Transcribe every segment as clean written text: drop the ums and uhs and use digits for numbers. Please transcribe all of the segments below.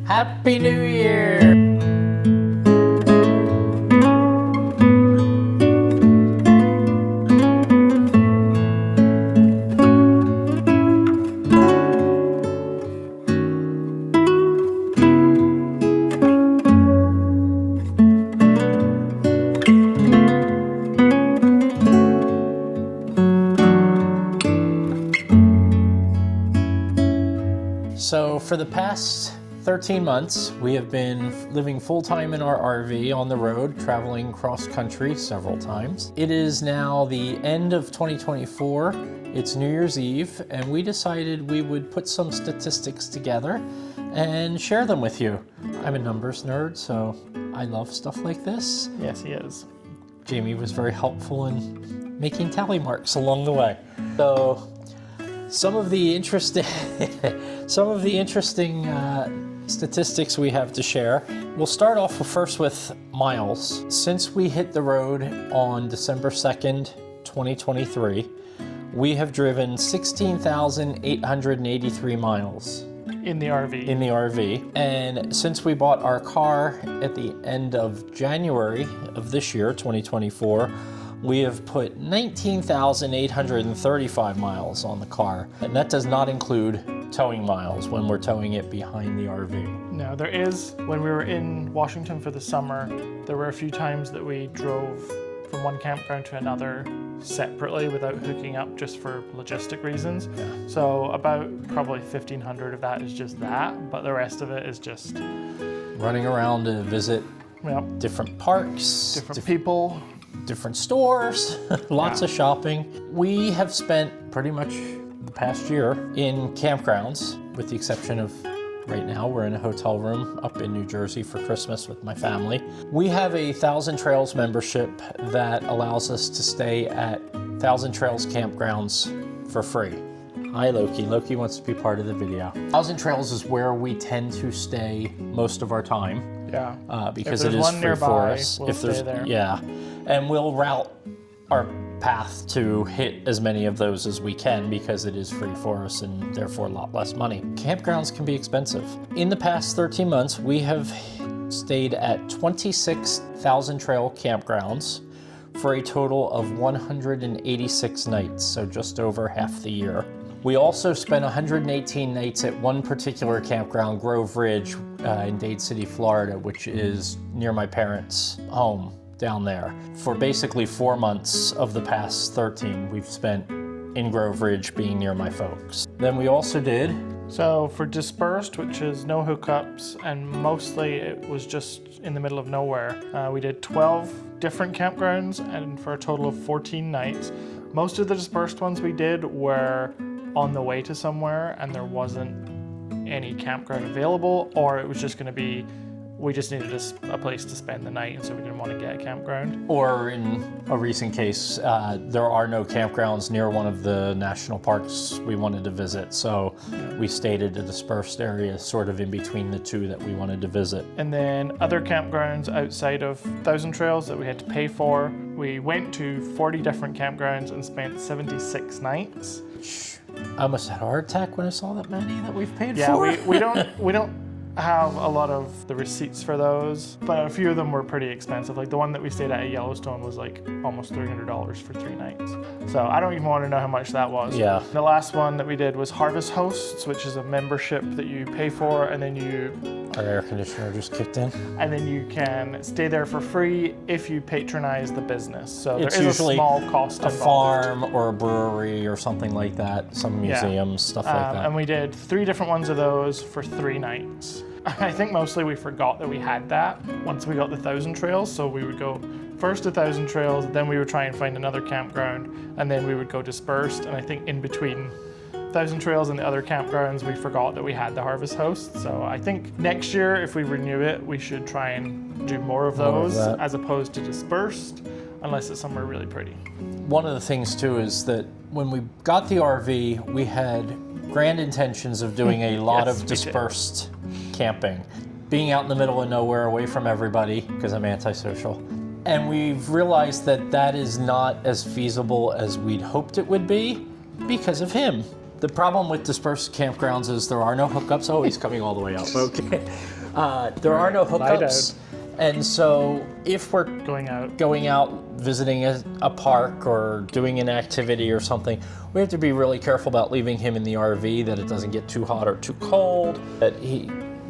Happy New Year! So for the past 13 months, we have been living full-time in our RV on the road, traveling cross-country several times. It is now the end of 2024, it's New Year's Eve, and we decided we would put some statistics together and share them with you. I'm a numbers nerd, so I love stuff like this. Yes, he is. Jamie was very helpful in making tally marks along the way. So some of the interesting statistics we have to share. We'll start off first with miles. Since we hit the road on December 2nd, 2023, we have driven 16,883 miles. In the RV. In the RV. And since we bought our car at the end of January of this year, 2024, we have put 19,835 miles on the car. And that does not include towing miles when we're towing it behind the RV. No, there is. When we were in Washington for the summer, there were a few times that we drove from one campground to another separately without hooking up just for logistic reasons. Yeah. So about probably 1,500 of that is just that, but the rest of it is just running around to visit different parks, different people, different stores, lots of shopping. We have spent pretty much the past year in campgrounds, with the exception of right now we're in a hotel room up in New Jersey for Christmas with my family. We have a Thousand Trails membership that allows us to stay at Thousand Trails campgrounds for free. Hi Loki. Loki wants to be part of the video. Thousand Trails is where we tend to stay most of our time. Yeah. Because it is free for us. We'll stay there. Yeah, and we'll route our path to hit as many of those as we can because it is free for us and therefore a lot less money. Campgrounds can be expensive. In the past 13 months, we have stayed at 26 Thousand Trail campgrounds for a total of 186 nights, so just over half the year. We also spent 118 nights at one particular campground, Grove Ridge, in Dade City, Florida, which is near my parents' home down there. For basically 4 months of the past 13, we've spent in Grove Ridge being near my folks. Then we also did... So for dispersed, which is no hookups, and mostly it was just in the middle of nowhere, we did 12 different campgrounds and for a total of 14 nights. Most of the dispersed ones we did were on the way to somewhere and there wasn't any campground available, or it was just going to be we just needed a place to spend the night and so we didn't want to get a campground. Or in a recent case, there are no campgrounds near one of the national parks we wanted to visit, so we stayed at a dispersed area sort of in between the two that we wanted to visit. And then other campgrounds outside of Thousand Trails that we had to pay for. We went to 40 different campgrounds and spent 76 nights. I almost had a heart attack when I saw that many that we've paid for. Yeah, we don't have a lot of the receipts for those, but a few of them were pretty expensive. Like the one that we stayed at Yellowstone was like almost $300 for 3 nights. So I don't even want to know how much that was. Yeah. The last one that we did was Harvest Hosts, which is a membership that you pay for and then Our air conditioner just kicked in. And then you can stay there for free if you patronize the business. So It's there is usually a small cost a involved. farm or a brewery or something like that, some museums, stuff like that. And we did 3 different ones of those for 3 nights. I think mostly we forgot that we had that once we got the Thousand Trails. So we would go first to Thousand Trails, then we would try and find another campground, and then we would go dispersed. And I think in between Thousand Trails and the other campgrounds, we forgot that we had the Harvest Host. So I think next year, if we renew it, we should try and do more of those as opposed to dispersed, unless it's somewhere really pretty. One of the things too is that when we got the RV, we had grand intentions of doing a lot of dispersed camping, being out in the middle of nowhere away from everybody, because I'm antisocial. And we've realized that that is not as feasible as we'd hoped it would be because of him. The problem with dispersed campgrounds is there are no hookups. Oh, he's coming all the way up. Okay. There are no hookups. And so if we're going out, visiting a park or doing an activity or something, we have to be really careful about leaving him in the RV, that it doesn't get too hot or too cold, that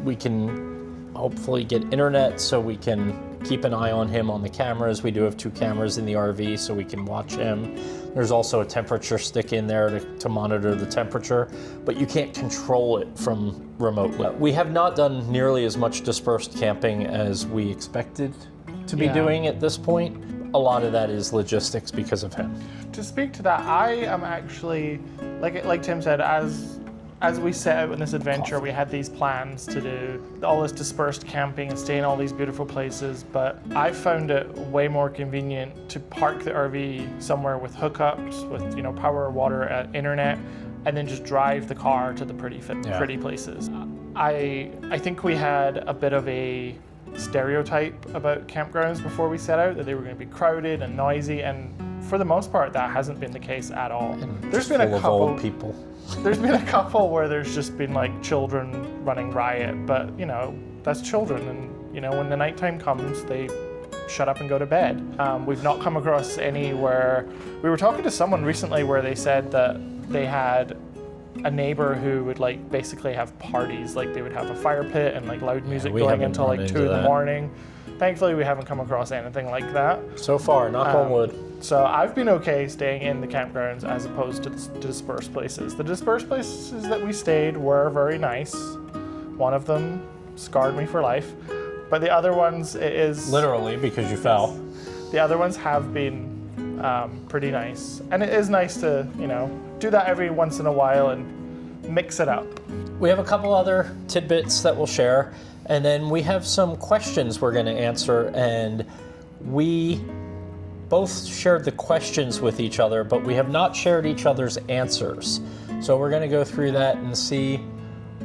we can hopefully get internet so we can keep an eye on him on the cameras. We do have 2 cameras in the RV so we can watch him. There's also a temperature stick in there to monitor the temperature, but you can't control it from remotely. We have not done nearly as much dispersed camping as we expected to be doing at this point. A lot of that is logistics because of him. To speak to that, I am actually, like Tim said, as we set out on this adventure, we had these plans to do all this dispersed camping and stay in all these beautiful places, but I found it way more convenient to park the RV somewhere with hookups, with power, water, internet, and then just drive the car to the pretty places. I think we had a bit of a stereotype about campgrounds before we set out, that they were going to be crowded and noisy, and for the most part, that hasn't been the case at all. And there's been a couple old people. There's been a couple where there's just been like children running riot, but that's children, and when the nighttime comes, they shut up and go to bed. We've not come across any where, we were talking to someone recently where they said that they had a neighbor who would basically have parties, they would have a fire pit and loud music going until 2 in the morning. Thankfully, we haven't come across anything like that. So far, knock on wood. So I've been okay staying in the campgrounds as opposed to dispersed places. The dispersed places that we stayed were very nice. One of them scarred me for life, but the other ones, it is... Literally, because you fell. The other ones have been pretty nice. And it is nice to, do that every once in a while and mix it up. We have a couple other tidbits that we'll share, and then we have some questions we're going to answer, and we both shared the questions with each other, but we have not shared each other's answers. So we're going to go through that and see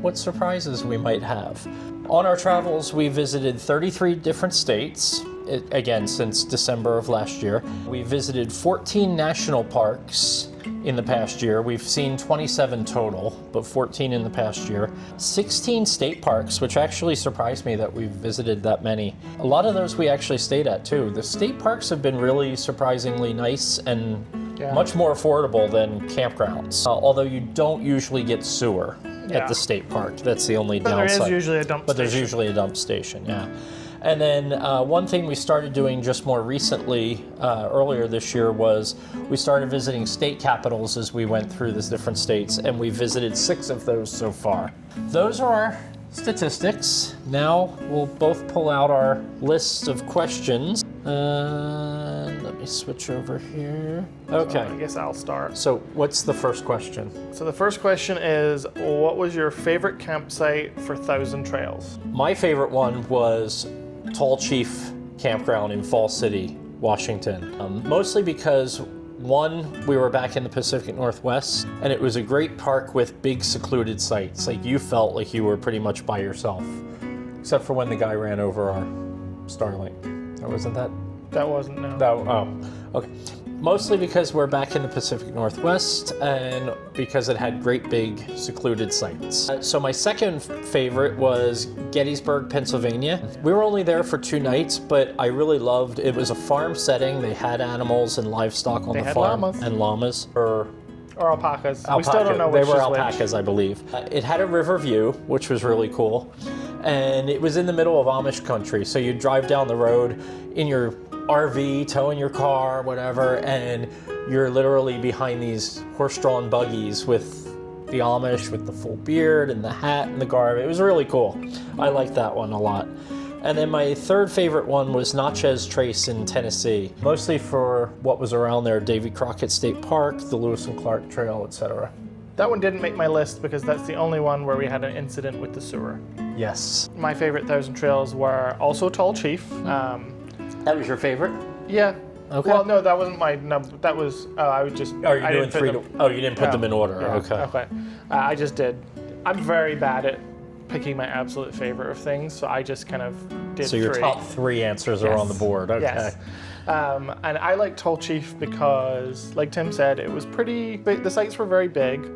what surprises we might have. On our travels, we visited 33 different states, again, since December of last year. We visited 14 national parks in the past year. We've seen 27 total, but 14 in the past year. 16 state parks, which actually surprised me that we've visited that many. A lot of those we actually stayed at too. The state parks have been really surprisingly nice and much more affordable than campgrounds. Although you don't usually get sewer at the state park. That's the only downside. There is usually a dump station. But there's usually a dump station, yeah. And then one thing we started doing just more recently, earlier this year, was we started visiting state capitals as we went through the different states, and we visited 6 of those so far. Those are our statistics. Now we'll both pull out our list of questions. Let me switch over here. Okay. So I guess I'll start. So what's the first question? So the first question is, what was your favorite campsite for Thousand Trails? My favorite one was Tall Chief Campground in Falls City, Washington. Mostly because, one, we were back in the Pacific Northwest, and it was a great park with big secluded sites. You felt like you were pretty much by yourself, except for when the guy ran over our Starlink. Or wasn't that? That wasn't, no. Okay. Mostly because we're back in the Pacific Northwest and because it had great big secluded sites. So my second favorite was Gettysburg, Pennsylvania. We were only there for 2 nights, but I really loved it. It was a farm setting. They had animals and livestock on the farm. Llamas. And llamas. Or alpacas. Alpaca. We still don't know which They were is alpacas, which. I believe. It had a river view, which was really cool. And it was in the middle of Amish country. So you'd drive down the road in your RV, towing your car, whatever, and you're literally behind these horse-drawn buggies with the Amish with the full beard and the hat and the garb. It was really cool. I liked that one a lot. And then my third favorite one was Natchez Trace in Tennessee, mostly for what was around there, Davy Crockett State Park, the Lewis and Clark Trail, etc. That one didn't make my list because that's the only one where we had an incident with the sewer. Yes. My favorite Thousand Trails were also Tall Chief. That was your favorite? Yeah. Okay. Well, no, that wasn't my number. That was, I would just... Oh, you're doing 3 to... Oh, you didn't put them in order. Yeah, Okay. I just did. I'm very bad at picking my absolute favorite of things, so I just kind of did 3. So your top 3 answers are on the board. Okay. Yes. And I liked Tall Chief because, like Tim said, it was pretty big. The sites were very big.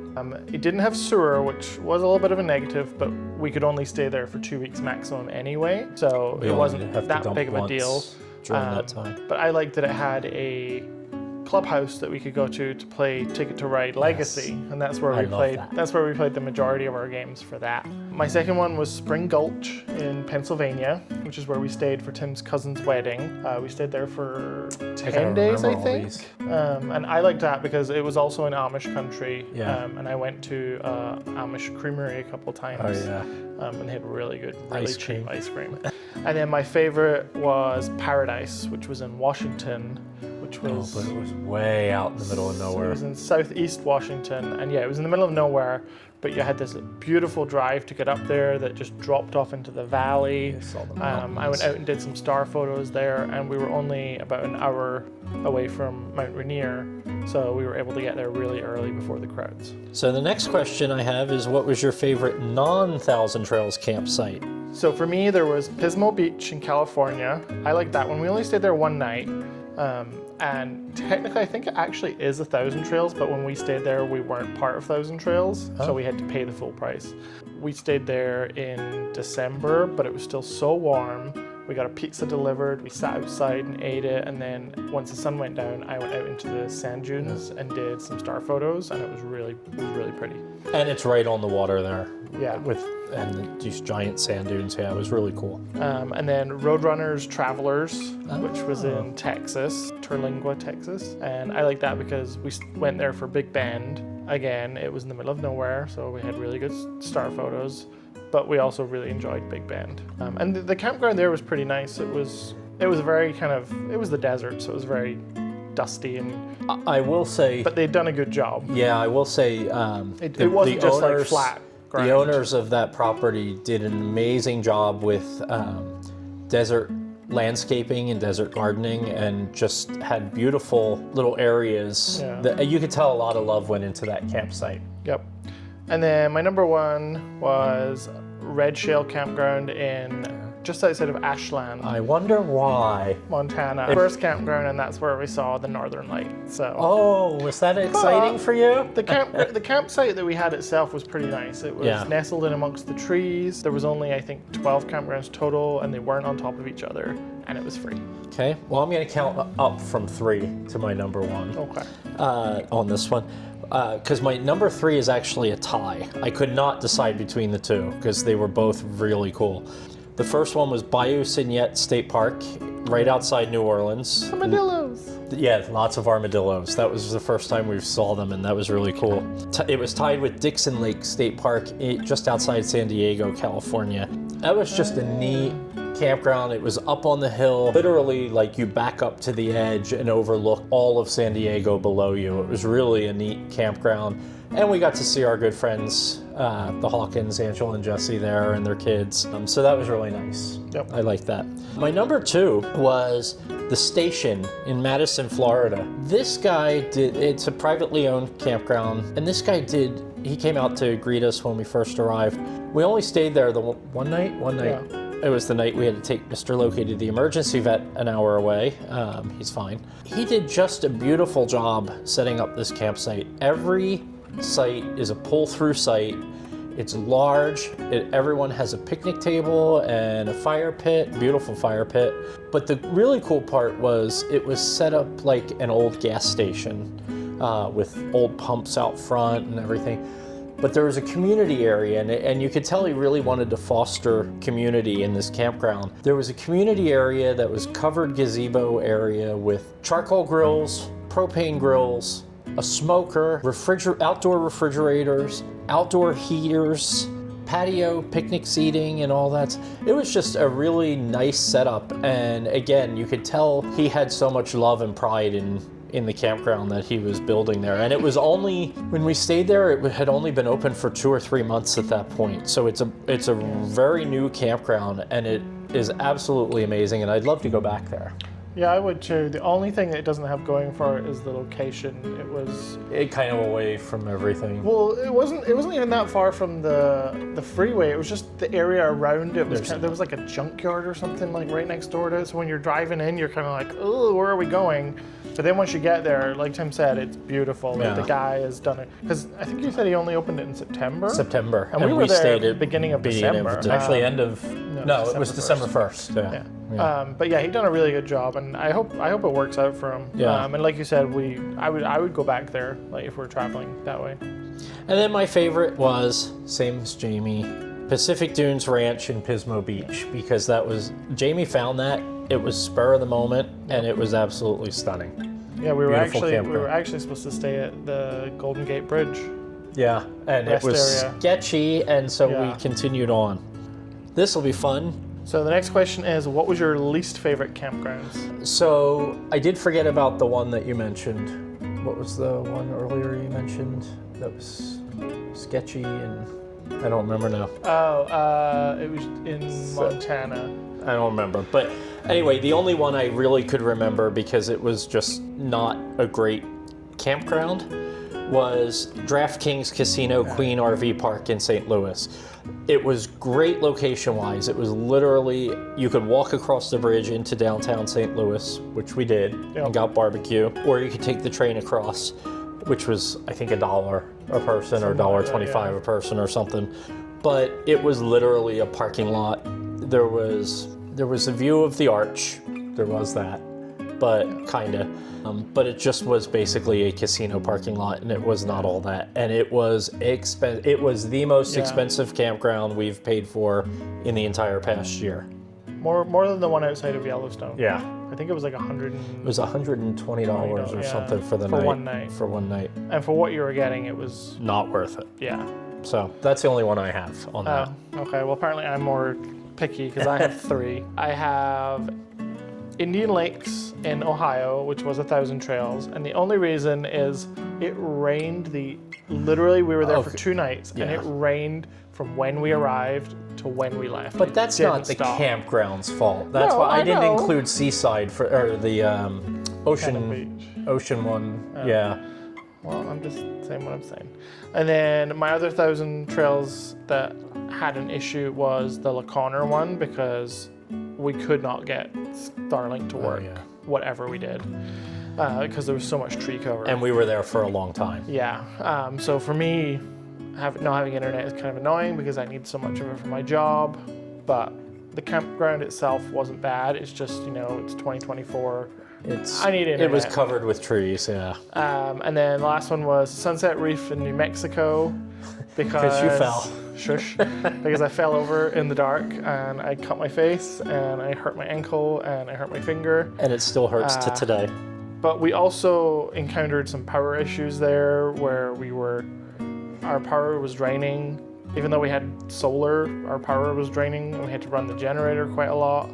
It didn't have sewer, which was a little bit of a negative, but we could only stay there for 2 weeks maximum anyway, so it wasn't that big of a deal during that time. But I liked that it had a clubhouse that we could go to play Ticket to Ride Legacy, and that's where we played. That's where we played the majority of our games for that. My second one was Spring Gulch in Pennsylvania, which is where we stayed for Tim's cousin's wedding. We stayed there for 10 days, I think. And I liked that because it was also in Amish country. Yeah. And I went to Amish Creamery a couple times. Oh yeah. And they had really good, really cheap ice cream. And then my favorite was Paradise, which was in Washington. Which was, but it was way out in the middle of nowhere. It was in southeast Washington, and yeah, it was in the middle of nowhere, but you had this beautiful drive to get up there that just dropped off into the valley. I went out and did some star photos there, and we were only about an hour away from Mount Rainier, so we were able to get there really early before the crowds. So the next question I have is, what was your favorite non-Thousand Trails campsite? So for me, there was Pismo Beach in California. I liked that one. We only stayed there one night. And technically, I think it actually is 1,000 Trails, but when we stayed there, we weren't part of 1,000 Trails, so we had to pay the full price. We stayed there in December, but it was still so warm. We got a pizza delivered, we sat outside and ate it, and then once the sun went down, I went out into the sand dunes and did some star photos, and it was really pretty. And it's right on the water there. Yeah. And these giant sand dunes. Yeah, it was really cool. And then Roadrunners Travelers, which was in Texas, Terlingua, Texas. And I like that because we went there for Big Bend. Again, it was in the middle of nowhere, so we had really good star photos, but we also really enjoyed Big Bend. And the campground there was pretty nice. It was very it was the desert, so it was very dusty and... I will say... But they'd done a good job. Yeah, I will say... it wasn't just like flat ground. The owners of that property did an amazing job with desert landscaping and desert gardening, and just had beautiful little areas that you could tell a lot of love went into that campsite. Yep. And then my number one was Red Shale Campground in just outside of Ashland. I wonder why. Montana. First campground, and that's where we saw the Northern Lights. So. Oh, was that exciting for you? The campsite that we had itself was pretty nice. It was nestled in amongst the trees. There was only, I think, 12 campgrounds total, and they weren't on top of each other, and it was free. Okay. Well, I'm going to count up from 3 to my number 1. Okay. On this one. Because my number 3 is actually a tie. I could not decide between the two because they were both really cool. The first one was Bayou Signette State Park, right outside New Orleans. Armadillos! Yeah, lots of armadillos. That was the first time we saw them, and that was really cool. It was tied with Dixon Lake State Park, just outside San Diego, California. That was just a neat campground. It was up on the hill, literally like you back up to the edge and overlook all of San Diego below you. It was really a neat campground. And we got to see our good friends, the Hawkins, Angela and Jesse there, and their kids. So that was really nice. Yep. I liked that. My number 2 was the Station in Madison, Florida. This guy it's a privately owned campground, and this guy he came out to greet us when we first arrived. We only stayed there one night. Yeah. It was the night we had to take Mr. Loki to the emergency vet an hour away. He's fine. He did just a beautiful job setting up this campsite. Every site is a pull-through site. It's large. Everyone has a picnic table and a fire pit, beautiful fire pit. But the really cool part was it was set up like an old gas station with old pumps out front and everything. But there was a community area, and you could tell he really wanted to foster community in this campground. There was a community area that was covered gazebo area with charcoal grills, propane grills, a smoker, outdoor refrigerators, outdoor heaters, patio picnic seating and all that. It was just a really nice setup, and again, you could tell he had so much love and pride in the campground that he was building there. And it was only, when we stayed there, it had only been open for 2 or 3 months at that point. So it's a very new campground, and it is absolutely amazing, and I'd love to go back there. Yeah, I would too. The only thing that it doesn't have going for it is the location. It kind of away from everything. Well, it wasn't even that far from the freeway. It was just the area around it was there was like a junkyard or something like right next door to it. So when you're driving in, you're kind of like, oh, where are we going? But then once you get there, like Tim said, it's beautiful. Like the guy has done it, because I think you said he only opened it in September. And we were there stayed at the beginning of December. Actually, end of it was December 1st. Yeah. But yeah, he done a really good job, and I hope it works out for him. Yeah. And like you said, I would go back there, like if we're traveling that way. And then my favorite was, same as Jamie, Pacific Dunes Ranch in Pismo Beach, because Jamie found that. It was spur of the moment, and it was absolutely stunning. Yeah, we were actually supposed to stay at the Golden Gate Bridge. Yeah, and it was sketchy, and so we continued on. This will be fun. So the next question is, what was your least favorite campgrounds? So I did forget about the one that you mentioned. What was the one earlier you mentioned that was sketchy, and I don't remember now. It was in Montana. I don't remember, but anyway, the only one I really could remember, because it was just not a great campground, was DraftKings Casino Queen RV Park in St. Louis. It was great location-wise. It was literally, you could walk across the bridge into downtown St. Louis, which we did, and got barbecue, or you could take the train across, which was, I think, $1 a person or $1.25 a person or something. But it was literally a parking lot. There was a view of the arch. There was that, but kinda. But it just was basically a casino parking lot, and it was not all that. And it was It was the most expensive campground we've paid for in the entire past year. More than the one outside of Yellowstone. Yeah. I think it was like $100. It was $120 or something for the night. For one night. And for what you were getting, it was not worth it. Yeah. So that's the only one I have on that. Okay. Well, apparently I'm more picky because I have 3. I have Indian Lakes in Ohio, which was 1,000 Trails, and the only reason is it rained literally we were there for 2 nights, and it rained from when we arrived to when we left. But that's not the campground's fault. That's why I didn't include Seaside or the ocean one. Yeah. Well, I'm just saying what I'm saying. And then my other 1,000 Trails that had an issue was the LaConner one, because we could not get Starlink to work, whatever we did, because there was so much tree cover. And we were there for a long time. Yeah. So for me, not having internet is kind of annoying because I need so much of it for my job. But the campground itself wasn't bad. It's just, it's 2024. I need internet. It was covered with trees, yeah. And then the last one was Sunset Reef in New Mexico, because you fell. Shush. Because I fell over in the dark and I cut my face and I hurt my ankle and I hurt my finger. And it still hurts to today. But we also encountered some power issues there where our power was draining. Even though we had solar, our power was draining and we had to run the generator quite a lot.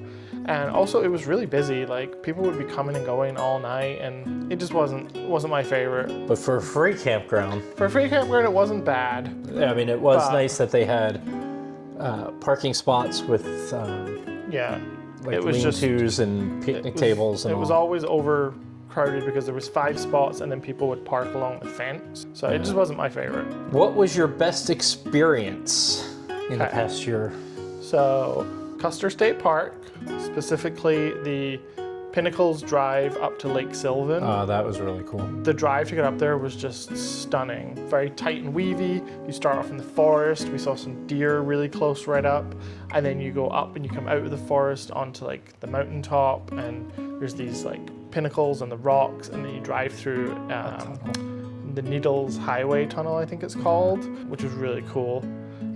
And also it was really busy. Like, people would be coming and going all night, and it just wasn't my favorite. But for a free campground, it wasn't bad. I mean, it was nice that they had parking spots with like lean-tos and picnic tables and all. It was always overcrowded because there was 5 spots and then people would park along the fence. So it just wasn't my favorite. What was your best experience in the past year? So, Custer State Park, specifically the Pinnacles Drive up to Lake Sylvan. That was really cool. The drive to get up there was just stunning. Very tight and weavy. You start off in the forest. We saw some deer really close right up. And then you go up and you come out of the forest onto like the mountaintop, and there's these like pinnacles and the rocks, and then you drive through the Needles Highway Tunnel, I think it's called, which was really cool.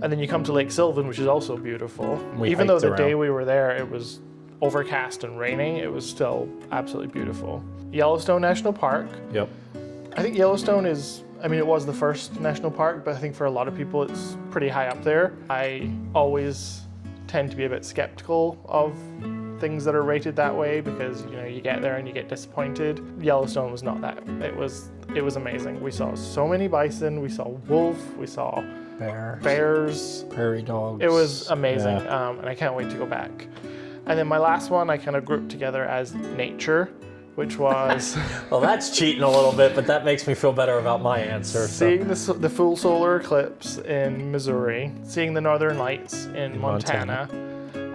And then you come to Lake Sylvan, which is also beautiful. Even though the day we were there, it was overcast and raining, it was still absolutely beautiful. Yellowstone National Park. Yep. I think Yellowstone it was the first national park, but I think for a lot of people it's pretty high up there. I always tend to be a bit skeptical of things that are rated that way because, you get there and you get disappointed. Yellowstone was not that. It was amazing. We saw so many bison, we saw wolf, we saw bears, prairie dogs. It was amazing, and I can't wait to go back. And then my last one I kind of grouped together as nature, which was Well, that's cheating a little bit, but that makes me feel better about my answer. seeing the full solar eclipse in Missouri, seeing the northern lights in Montana,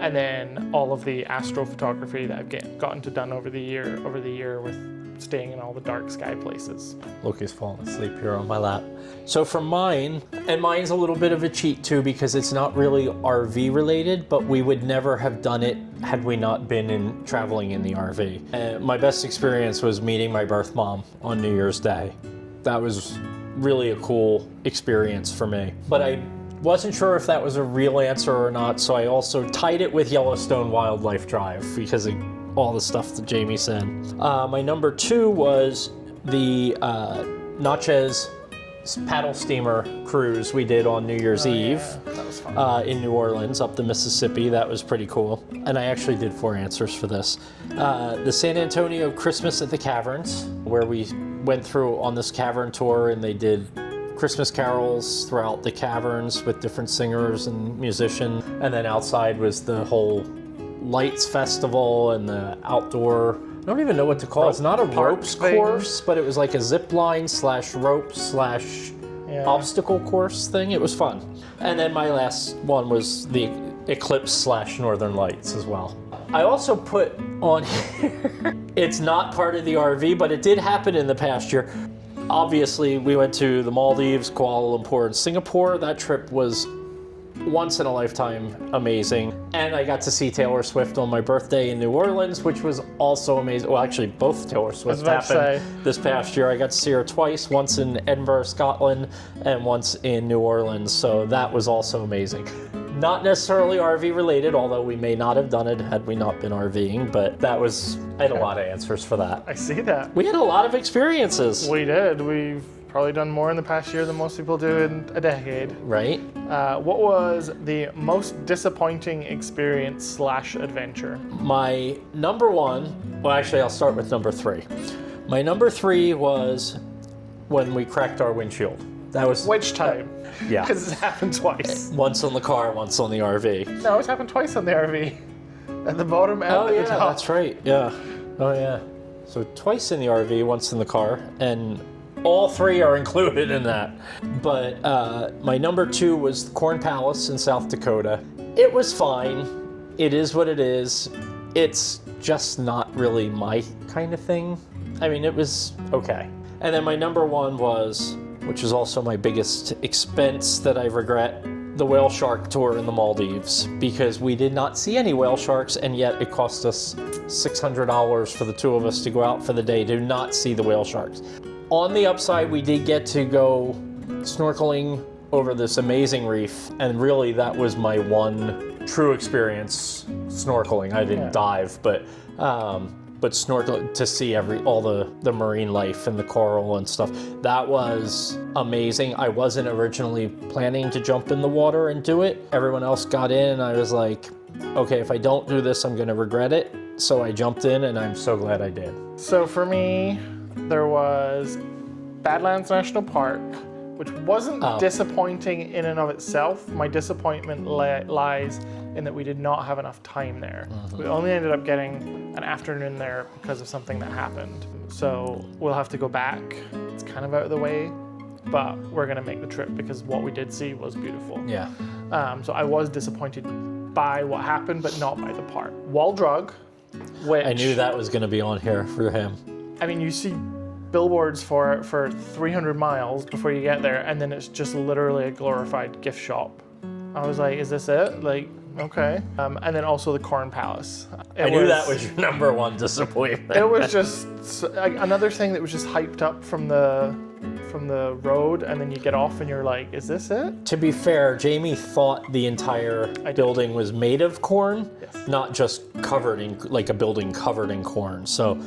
and then all of the astrophotography that I've gotten to done over the year with staying in all the dark sky places. Loki's falling asleep here on my lap. So for mine, and mine's a little bit of a cheat too because it's not really RV related, but we would never have done it had we not been traveling in the RV. My best experience was meeting my birth mom on New Year's Day. That was really a cool experience for me. But I wasn't sure if that was a real answer or not, so I also tied it with Yellowstone Wildlife Drive because of all the stuff that Jamie said. My number 2 was the Natchez paddle steamer cruise we did on New Year's Eve. Yeah, that was fun. In New Orleans up the Mississippi. That was pretty cool. And I actually did 4 answers for this. The San Antonio Christmas at the Caverns, where we went through on this cavern tour and they did Christmas carols throughout the caverns with different singers and musicians. And then outside was the whole lights festival and the outdoor, I don't even know what to call it. It's not a ropes course, but it was like a zip line / rope / obstacle course thing. It was fun. And then my last one was the eclipse / northern lights as well. I also put on here, it's not part of the RV, but it did happen in the past year. Obviously, we went to the Maldives, Kuala Lumpur, and Singapore. That trip was once in a lifetime amazing. And I got to see Taylor Swift on my birthday in New Orleans, which was also amazing. Well, actually, both Taylor Swifts happened this past year. I got to see her twice, once in Edinburgh, Scotland, and once in New Orleans. So that was also amazing. Not necessarily RV related, although we may not have done it had we not been RVing, but that was, I had a lot of answers for that. I see that. We had a lot of experiences. We did. We've probably done more in the past year than most people do in a decade. Right? What was the most disappointing experience / adventure? My number 1, well actually I'll start with number 3. My number 3 was when we cracked our windshield. That was... Which time? Yeah. Because it's happened twice. Once on the car, once on the RV. No, it's happened twice on the RV. At the bottom and at the top. Oh yeah, that's right, yeah. Oh yeah. So twice in the RV, once in the car, and all 3 are included in that. But my number 2 was the Corn Palace in South Dakota. It was fine. It is what it is. It's just not really my kind of thing. I mean, it was okay. And then my number 1 was, which is also my biggest expense that I regret, the whale shark tour in the Maldives, because we did not see any whale sharks, and yet it cost us $600 for the 2 of us to go out for the day to not see the whale sharks. On the upside, we did get to go snorkeling over this amazing reef, and really that was my one true experience snorkeling. I didn't dive, but snorkel to see all the marine life and the coral and stuff. That was amazing. I wasn't originally planning to jump in the water and do it. Everyone else got in and I was like, okay, if I don't do this, I'm gonna regret it. So I jumped in and I'm so glad I did. So for me, there was Badlands National Park, which wasn't disappointing in and of itself. My disappointment lies in that we did not have enough time there. We only ended up getting an afternoon there because of something that happened. So we'll have to go back. It's kind of out of the way, but we're gonna make the trip because what we did see was beautiful. Yeah. So I was disappointed by what happened, but not by the park. Wall Drug, which... I knew that was gonna be on here for him. I mean, you see billboards for it for 300 miles before you get there, and then it's just literally a glorified gift shop. I was like, is this it? Like, okay. And then also the Corn Palace. I knew that was your number 1 disappointment. It was just another thing that was just hyped up from the road, and then you get off and you're like, is this it? To be fair, Jamie thought the entire building was made of corn, not just covered in, like a building covered in corn. So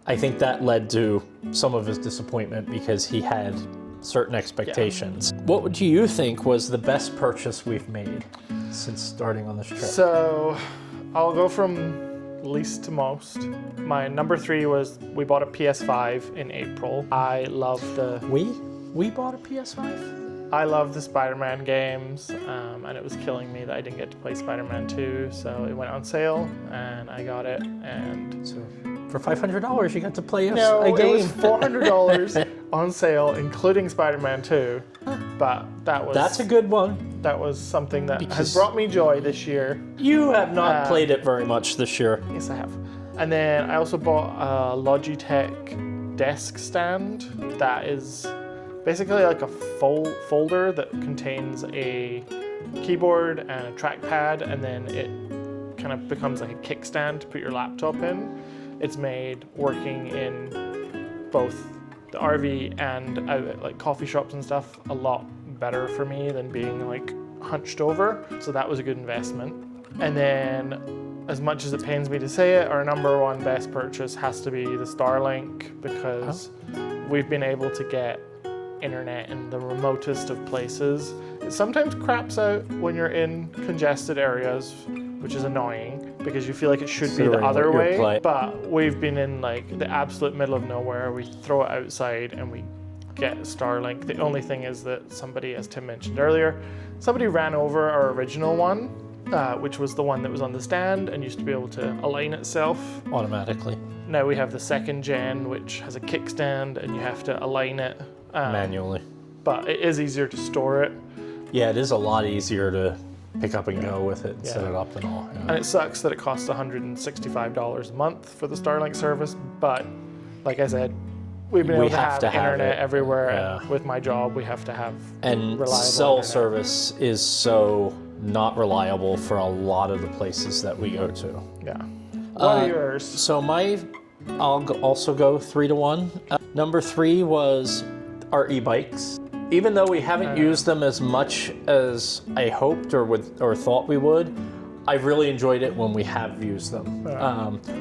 I think that led to some of his disappointment because he had certain expectations. Yeah. What do you think was the best purchase we've made since starting on this trip? So I'll go from least to most. My number 3 was we bought a PS5 in April. I love the... We bought a PS5? I love the Spider-Man games, and it was killing me that I didn't get to play Spider-Man 2, so it went on sale, and I got it, and... So for $500, you got to play a No, game. it was $400 on sale, including Spider-Man 2, but That's a good one. that was something that has brought me joy this year. You have not played it very much this year. Yes, I have. And then I also bought a Logitech desk stand that is basically like a folder that contains a keyboard and a trackpad, and then it kind of becomes like a kickstand to put your laptop in. It's made working in both the RV and out at like coffee shops and stuff a lot better for me than being like hunched over. So that was a good investment. And then, as much as it pains me to say it, our number one best purchase has to be the Starlink, because we've been able to get internet in the remotest of places. It sometimes craps out when you're in congested areas, which is annoying because you feel like it should be the other way. But we've been in like the absolute middle of nowhere. We throw it outside and we get Starlink. The only thing is that somebody, as Tim mentioned earlier, somebody ran over our original one, which was the one that was on the stand and used to be able to align itself Automatically. Now we have the second gen, which has a kickstand and you have to align it Manually. But it is easier to store it. Yeah, it is a lot easier to pick up and go with it and set it up and all. Yeah. And it sucks that it costs $165 a month for the Starlink service, but like I said, we've been able to have internet everywhere. And with my job, we have to have reliable cell internet. service is so not reliable for a lot of the places that we go to. Yeah. What are yours? So I'll also go 3 to 1. Number 3 was our e-bikes. Even though we haven't used them as much as I hoped or thought we would, I've really enjoyed it when we have used them.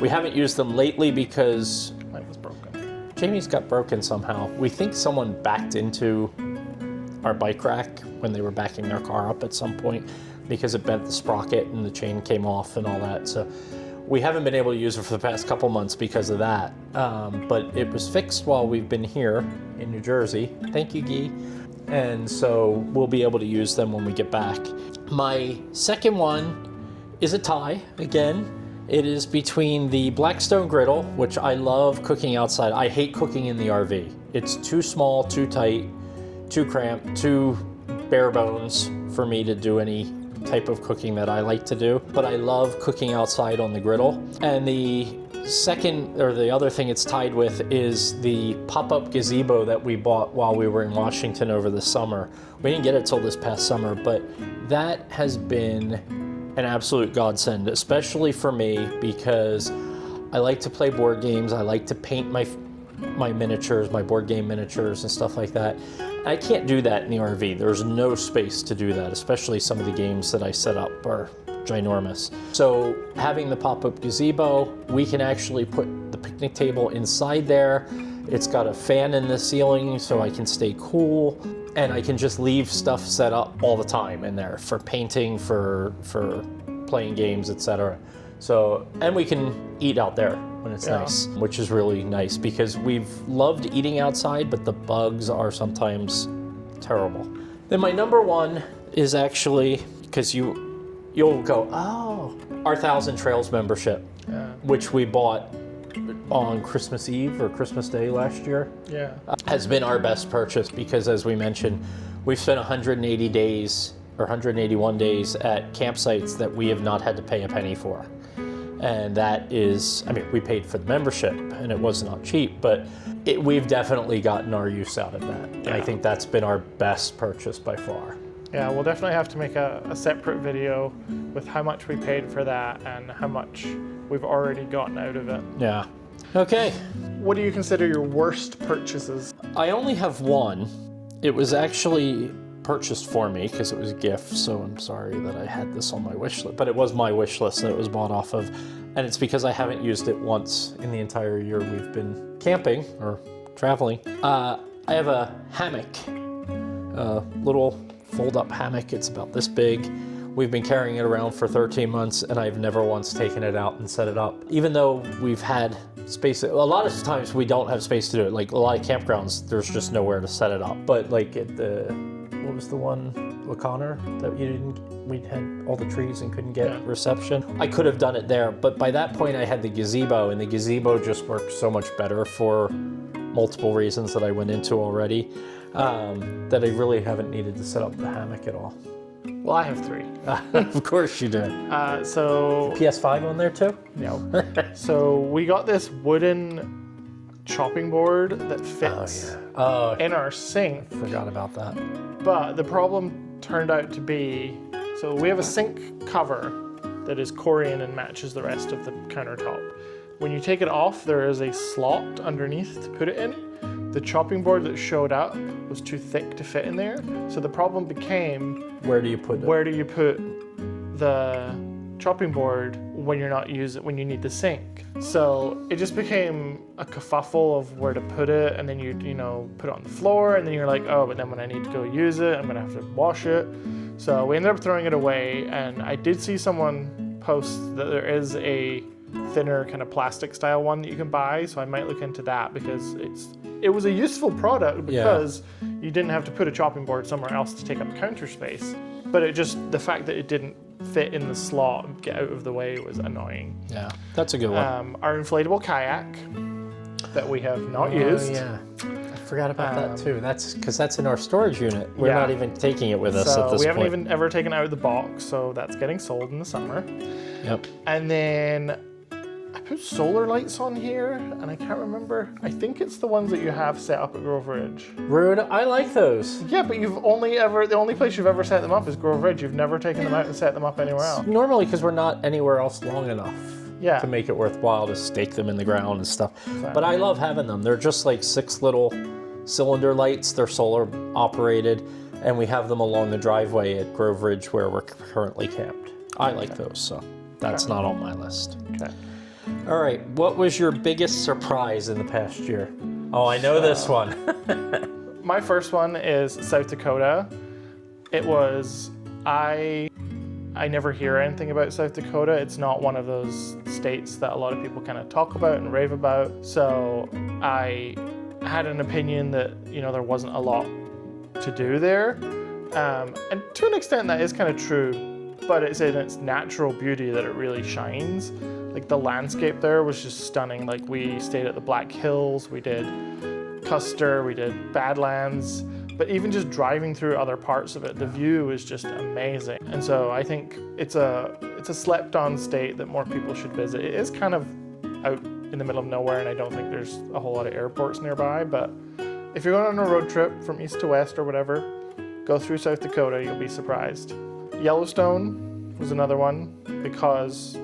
We haven't used them lately because Mine was broken. Jamie's got broken somehow. We think someone backed into our bike rack when they were backing their car up at some point because it bent the sprocket and the chain came off and all that. So we haven't been able to use it for the past couple months because of that. But it was fixed while we've been here in New Jersey. Thank you, Guy. And so we'll be able to use them when we get back. My second one is a tie again. It is between the Blackstone griddle, which I love cooking outside. I hate cooking in the RV. It's too small, too tight, too cramped, too bare bones for me to do any type of cooking that I like to do. But I love cooking outside on the griddle. And the other thing it's tied with is the pop-up gazebo that we bought while we were in Washington over the summer. We didn't get it till this past summer, but that has been an absolute godsend, especially for me because I like to play board games. I like to paint my miniatures, my board game miniatures and stuff like that. I can't do that in the RV. There's no space to do that, especially some of the games that I set up are ginormous. So having the pop-up gazebo, we can actually put the picnic table inside there. It's got a fan in the ceiling so I can stay cool, and I can just leave stuff set up all the time in there for painting, for playing games, etc. So, and we can eat out there when it's nice, which is really nice because we've loved eating outside, but the bugs are sometimes terrible. Then my number 1 is actually, because you'll go, oh, our 1,000 Trails membership, which we bought on Christmas Eve or Christmas Day last year, has been our best purchase because, as we mentioned, we've spent 180 days or 181 days at campsites that we have not had to pay a penny for. And that is, I mean, we paid for the membership and it was not cheap, but we've definitely gotten our use out of that. And I think that's been our best purchase by far. Yeah, we'll definitely have to make a separate video with how much we paid for that and how much we've already gotten out of it. Yeah. Okay. What do you consider your worst purchases? I only have one. It was actually purchased for me because it was a gift, so I'm sorry that I had this on my wish list, but it was my wish list that it was bought off of, and it's because I haven't used it once in the entire year we've been camping or traveling. I have a hammock, a little fold-up hammock. It's about this big. We've been carrying it around for 13 months and I've never once taken it out and set it up. Even though we've had space, a lot of times we don't have space to do it. Like a lot of campgrounds, there's just nowhere to set it up. But like at what was the one, Laconer, that we had all the trees and couldn't get reception. I could have done it there, but by that point I had the gazebo, and the gazebo just worked so much better for multiple reasons that I went into already, that I really haven't needed to set up the hammock at all. Well, I have 3. Of course you did. So PS5 on there too? no. So we got this wooden chopping board that fits in our sink. Forgot about that. But the problem turned out to be, so we have a sink cover that is Corian and matches the rest of the countertop. When you take it off, there is a slot underneath to put it in. The chopping board that showed up was too thick to fit in there. So the problem became, Where do you put it? where do you put the chopping board when you're not when you need the sink? So it just became a kerfuffle of where to put it, and then you put it on the floor, and then you're like, oh, but then when I need to go use it, I'm gonna have to wash it. So we ended up throwing it away, and I did see someone post that there is a thinner kind of plastic style one that you can buy, so I might look into that, because it was a useful product because you didn't have to put a chopping board somewhere else to take up counter space. But the fact that it didn't fit in the slot and get out of the way was annoying. Yeah, that's a good one. Our inflatable kayak that we have not used. Yeah, I forgot about that too. That's because that's in our storage unit. We're not even taking it with us at this point. We haven't even ever taken it out of the box, so that's getting sold in the summer. Yep. And then I put solar lights on here, and I can't remember. I think it's the ones that you have set up at Grove Ridge. Rude, I like those. Yeah, but the only place you've ever set them up is Grove Ridge. You've never taken them out and set them up anywhere else. Normally, because we're not anywhere else long enough Yeah. to make it worthwhile to stake them in the ground and stuff. But I love having them. They're just like 6 little cylinder lights. They're solar operated, and we have them along the driveway at Grove Ridge where we're currently camped. I like those, so that's not on my list. Okay. All right, what was your biggest surprise in the past year? Oh, I know this one. My first one is South Dakota. It was, I never hear anything about South Dakota. It's not one of those states that a lot of people kind of talk about and rave about. So I had an opinion that, there wasn't a lot to do there. And to an extent that is kind of true, but it's in its natural beauty that it really shines. Like the landscape there was just stunning. Like we stayed at the Black Hills, we did Custer, we did Badlands, but even just driving through other parts of it, the view is just amazing. And so I think it's a slept-on state that more people should visit. It is kind of out in the middle of nowhere, and I don't think there's a whole lot of airports nearby, but if you're going on a road trip from east to west or whatever, go through South Dakota, you'll be surprised. Yellowstone was another one because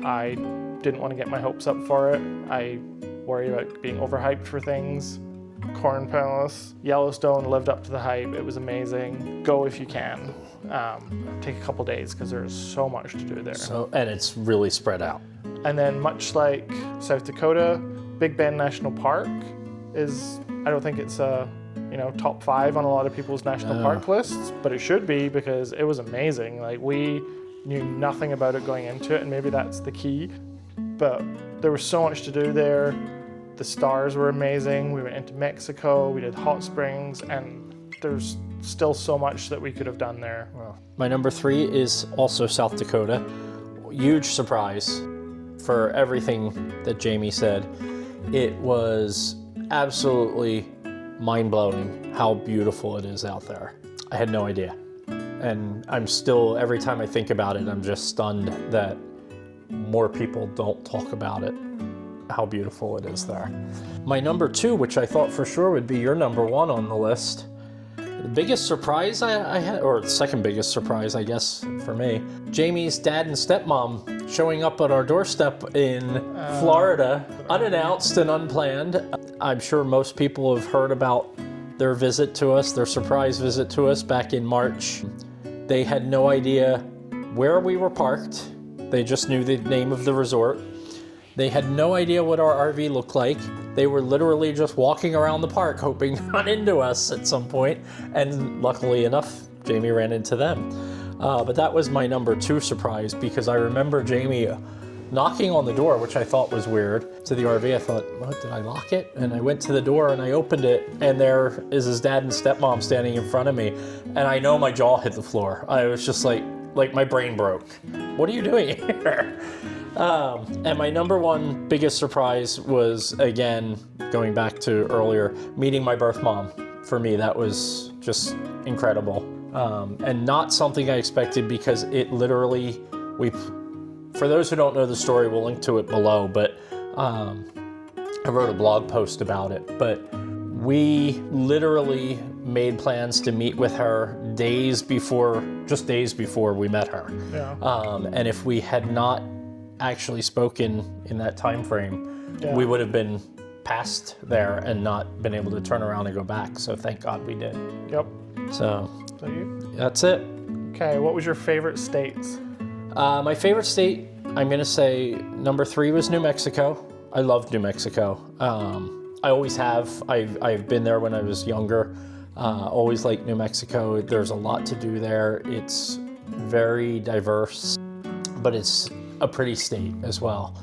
I didn't want to get my hopes up for it. I worry about being overhyped for things. Corn Palace, Yellowstone lived up to the hype. It was amazing. Go if you can. Take a couple days because there's so much to do there. And it's really spread out. And then much like South Dakota, Big Bend National Park is, I don't think it's top 5 on a lot of people's national park lists, but it should be because it was amazing. Like we knew nothing about it going into it, and maybe that's the key. But there was so much to do there. The stars were amazing. We went into Mexico, we did hot springs, and there's still so much that we could have done there. Wow. My number 3 is also South Dakota. Huge surprise for everything that Jamie said. It was absolutely mind-blowing how beautiful it is out there. I had no idea. And I'm still, every time I think about it, I'm just stunned that more people don't talk about it, how beautiful it is there. My number 2, which I thought for sure would be your number 1 on the list, the biggest surprise I had, or second biggest surprise, I guess, for me, Jamie's dad and stepmom showing up at our doorstep in Florida, unannounced and unplanned. I'm sure most people have heard about their visit to us, their surprise visit to us back in March. They had no idea where we were parked. They just knew the name of the resort. They had no idea what our RV looked like. They were literally just walking around the park hoping to run into us at some point, and luckily enough, Jamie ran into them. But that was my number 2 surprise, because I remember Jamie knocking on the door, which I thought was weird, to the RV. I thought, what, did I lock it? And I went to the door and I opened it, and there is his dad and stepmom standing in front of me. And I know my jaw hit the floor. I was just like my brain broke. What are you doing here? And my number one biggest surprise was, again, going back to earlier, meeting my birth mom. For me, that was just incredible. And not something I expected, because it literally, for those who don't know the story, we'll link to it below, but I wrote a blog post about it. But we literally made plans to meet with her just days before we met her. Yeah. And if we had not actually spoken in that time frame, we would have been past there and not been able to turn around and go back. So thank God we did. Yep. So you? That's it. Okay, what was your favorite states? My favorite state, I'm gonna say number 3 was New Mexico. I loved New Mexico. I always have. I've been there when I was younger. Always liked New Mexico. There's a lot to do there. It's very diverse, but it's a pretty state as well.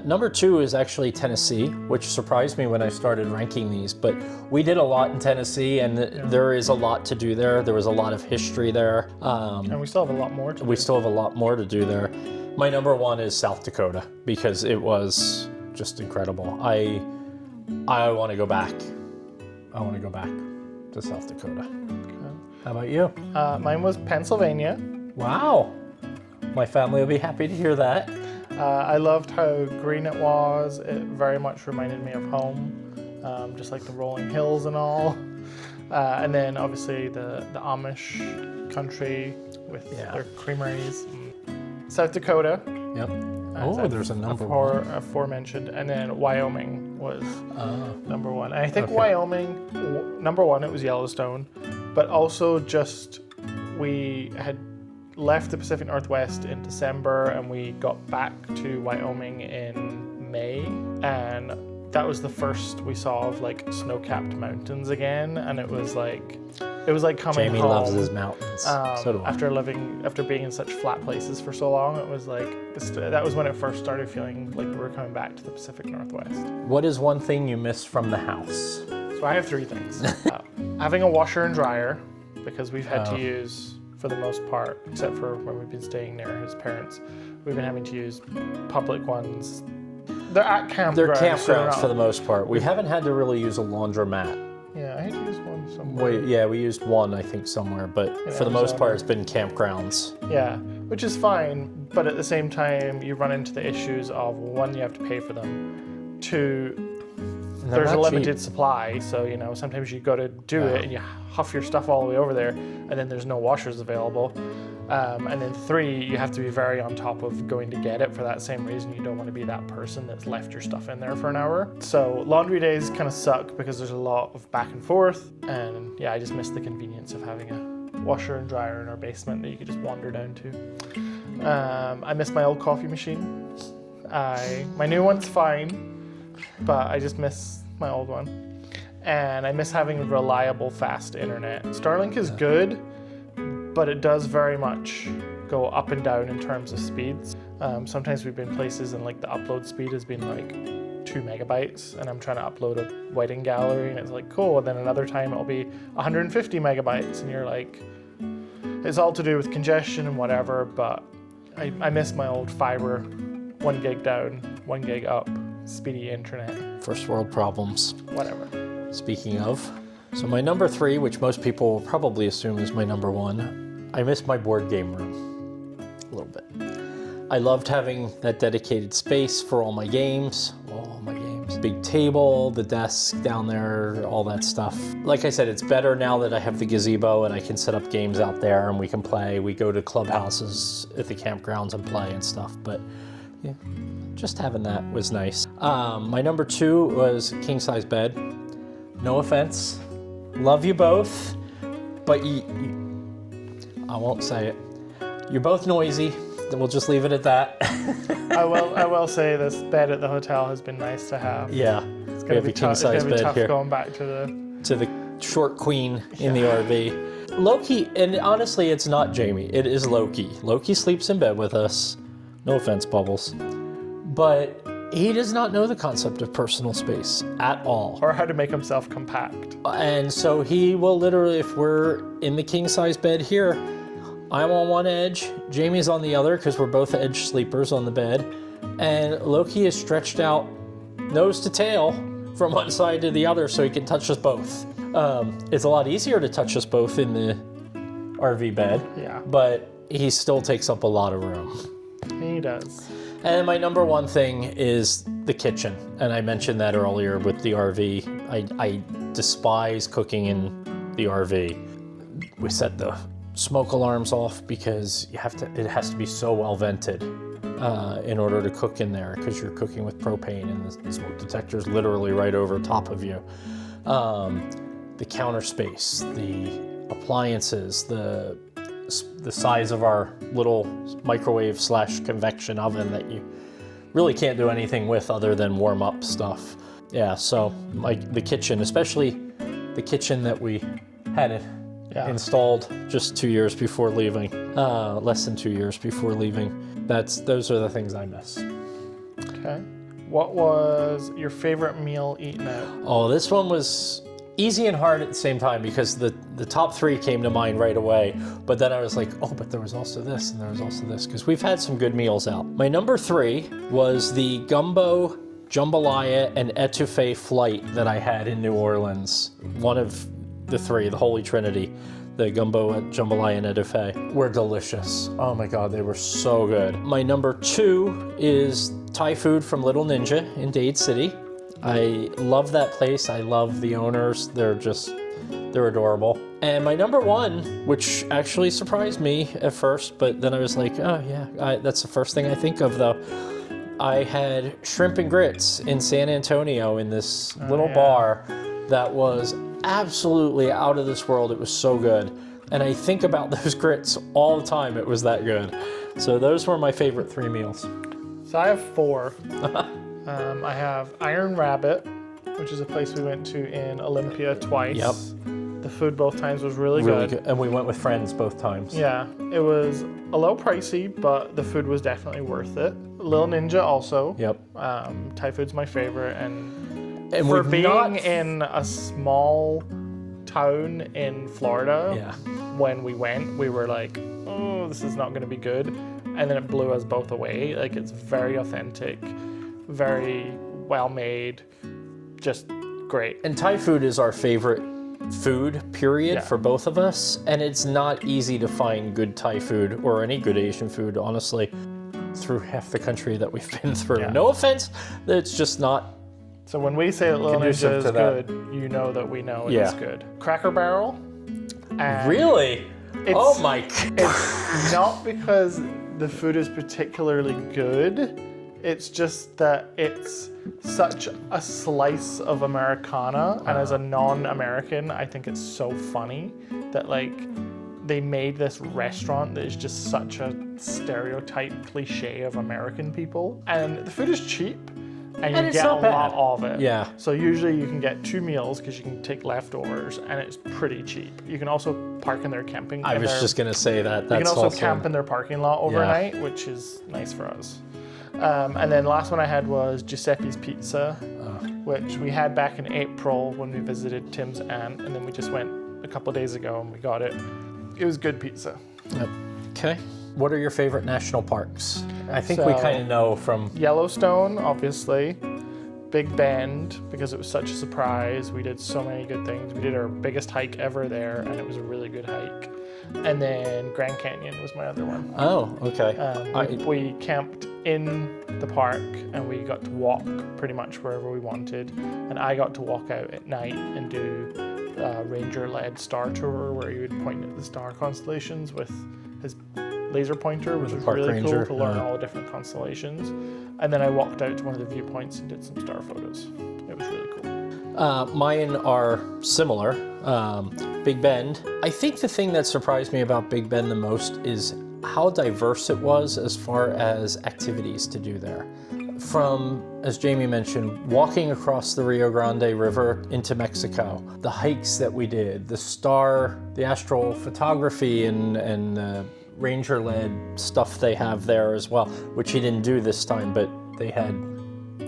Number 2 is actually Tennessee, which surprised me when I started ranking these, but we did a lot in Tennessee, and there is a lot to do there. There was a lot of history there. And we still have a lot more to do. We still have a lot more to do there. My number 1 is South Dakota, because it was just incredible. I want to go back. I want to go back to South Dakota. Okay. How about you? Mine was Pennsylvania. Wow. My family will be happy to hear that. I loved how green it was. It very much reminded me of home, just like the rolling hills and all. And then obviously the Amish country with their creameries. South Dakota. Yep. Oh, there's a number 1. Aforementioned. And then Wyoming was number 1. And I think Wyoming, number 1, it was Yellowstone, but also just we had left the Pacific Northwest in December, and we got back to Wyoming in May, and that was the first we saw of like snow-capped mountains again, and it was like coming Jamie home. loves his mountains. So do I. After being in such flat places for so long, it was like that was when it first started feeling like we were coming back to the Pacific Northwest. What is one thing you miss from the house? So I have 3 things. Having a washer and dryer, because we've had to use, for the most part, except for when we've been staying near his parents, we've been having to use public ones. They're at campgrounds. They're campgrounds for the most part. We haven't had to really use a laundromat. Yeah, I had to use one somewhere. We used one, I think, somewhere, but for the most part, it's been campgrounds. Yeah, which is fine, but at the same time, you run into the issues of, 1, you have to pay for them, 2, there's a limited supply, so sometimes you go to do it and you huff your stuff all the way over there, and then there's no washers available. And then 3, you have to be very on top of going to get it for that same reason. You don't want to be that person that's left your stuff in there for an hour. So laundry days kind of suck because there's a lot of back and forth, and I just miss the convenience of having a washer and dryer in our basement that you could just wander down to. I miss my old coffee machine. My new one's fine, but I just miss my old one. And I miss having reliable, fast internet. Starlink is good, but it does very much go up and down in terms of speeds. Sometimes we've been places and like the upload speed has been like 2 megabytes, and I'm trying to upload a wedding gallery and it's like, cool. And then another time it'll be 150 megabytes and you're like, it's all to do with congestion and whatever, but I miss my old fiber, 1 gig down, 1 gig up, speedy internet. First world problems. Whatever. Speaking of, so my number 3, which most people will probably assume is my number 1, I miss my board game room a little bit. I loved having that dedicated space for all my games. Big table, the desk down there, all that stuff. Like I said, it's better now that I have the gazebo and I can set up games out there and we can play. We go to clubhouses at the campgrounds and play and stuff, but yeah, just having that was nice. My number 2 was king size bed. No offense, love you both, but I won't say it. You're both noisy. We'll just leave it at that. I will say this bed at the hotel has been nice to have. Yeah, it's gonna be tough. It's gonna be tough going back to the short queen in the RV. Loki, and honestly, it's not Jamie. It is Loki. Loki sleeps in bed with us No offense, Bubbles. But he does not know the concept of personal space at all. Or how to make himself compact. And so he will literally, if we're in the king size bed here, I'm on one edge, Jamie's on the other because we're both edge sleepers on the bed, and Loki is stretched out nose to tail from one side to the other so he can touch us both. It's a lot easier to touch us both in the RV bed, Yeah. but he still takes up a lot of room. He does. And my number one thing is the kitchen. And I mentioned that earlier with the RV. I despise cooking in the RV. We set the smoke alarms off because it has to be so well vented in order to cook in there, because you're cooking with propane and the smoke detector is literally right over top of you. The counter space, the appliances, the size of our little microwave / convection oven that you really can't do anything with other than warm up stuff. Yeah, so like the kitchen, especially the kitchen that we had installed just 2 years before leaving, less than 2 years before leaving. Those are the things I miss. Okay. What was your favorite meal eaten out? Oh, this one was easy and hard at the same time because the top three came to mind right away, but then I was like, oh, but there was also this and there was also this, because we've had some good meals out. My number 3 was the gumbo, jambalaya, and etouffee flight that I had in New Orleans. One of the three, the Holy Trinity, the gumbo, jambalaya, and etouffee, were delicious. Oh my God, they were so good. My number 2 is Thai food from Little Ninja in Dade City. I love that place. I love the owners. They're adorable. And my number 1, which actually surprised me at first, but then I was like, oh yeah, that's the first thing I think of though. I had shrimp and grits in San Antonio in this little bar that was absolutely out of this world. It was so good. And I think about those grits all the time. It was that good. So those were my favorite 3 meals. So I have 4. I have Iron Rabbit, which is a place we went to in Olympia twice. Yep. The food both times was really good. And we went with friends both times. Yeah, it was a little pricey, but the food was definitely worth it. Little Ninja also. Yep. Thai food's my favorite, and for being in a small town in Florida, when we went, we were like, oh, this is not going to be good. And then it blew us both away. Like, it's very authentic, very well made, just great. And Thai food is our favorite food, period, for both of us. And it's not easy to find good Thai food or any good Asian food, honestly, through half the country that we've been through. Yeah. No offense, it's just not. So when we say that Little Ninja is good, you know that we know it's good. Cracker Barrel. Really? Oh my God. It's not because the food is particularly good. It's just that it's such a slice of Americana, and as a non-American, I think it's so funny that like they made this restaurant that is just such a stereotype cliche of American people, and the food is cheap. And you get a lot of it. Yeah. So usually you can get 2 meals because you can take leftovers, and it's pretty cheap. You can also park in their camping. I was just gonna say that. You can also camp in their parking lot overnight, which is nice for us. And then last one I had was Giuseppe's Pizza, which we had back in April when we visited Tim's aunt, and then we just went a couple days ago and we got it. It was good pizza. Yep. Okay. What are your favorite national parks? I think we kind of know from... Yellowstone, obviously. Big Bend, because it was such a surprise. We did so many good things. We did our biggest hike ever there, and it was a really good hike. And then Grand Canyon was my other one. Oh, okay. We camped in the park, and we got to walk pretty much wherever we wanted. And I got to walk out at night and do a ranger-led star tour where you would point at the star constellations with his laser pointer, which was really cool to learn all the different constellations. And then I walked out to one of the viewpoints and did some star photos. It was really cool. Mine are similar. Big Bend. I think the thing that surprised me about Big Bend the most is how diverse it was as far as activities to do there. From, as Jamie mentioned, walking across the Rio Grande River into Mexico, the hikes that we did, the astral photography and ranger-led stuff they have there as well, which he didn't do this time, but they had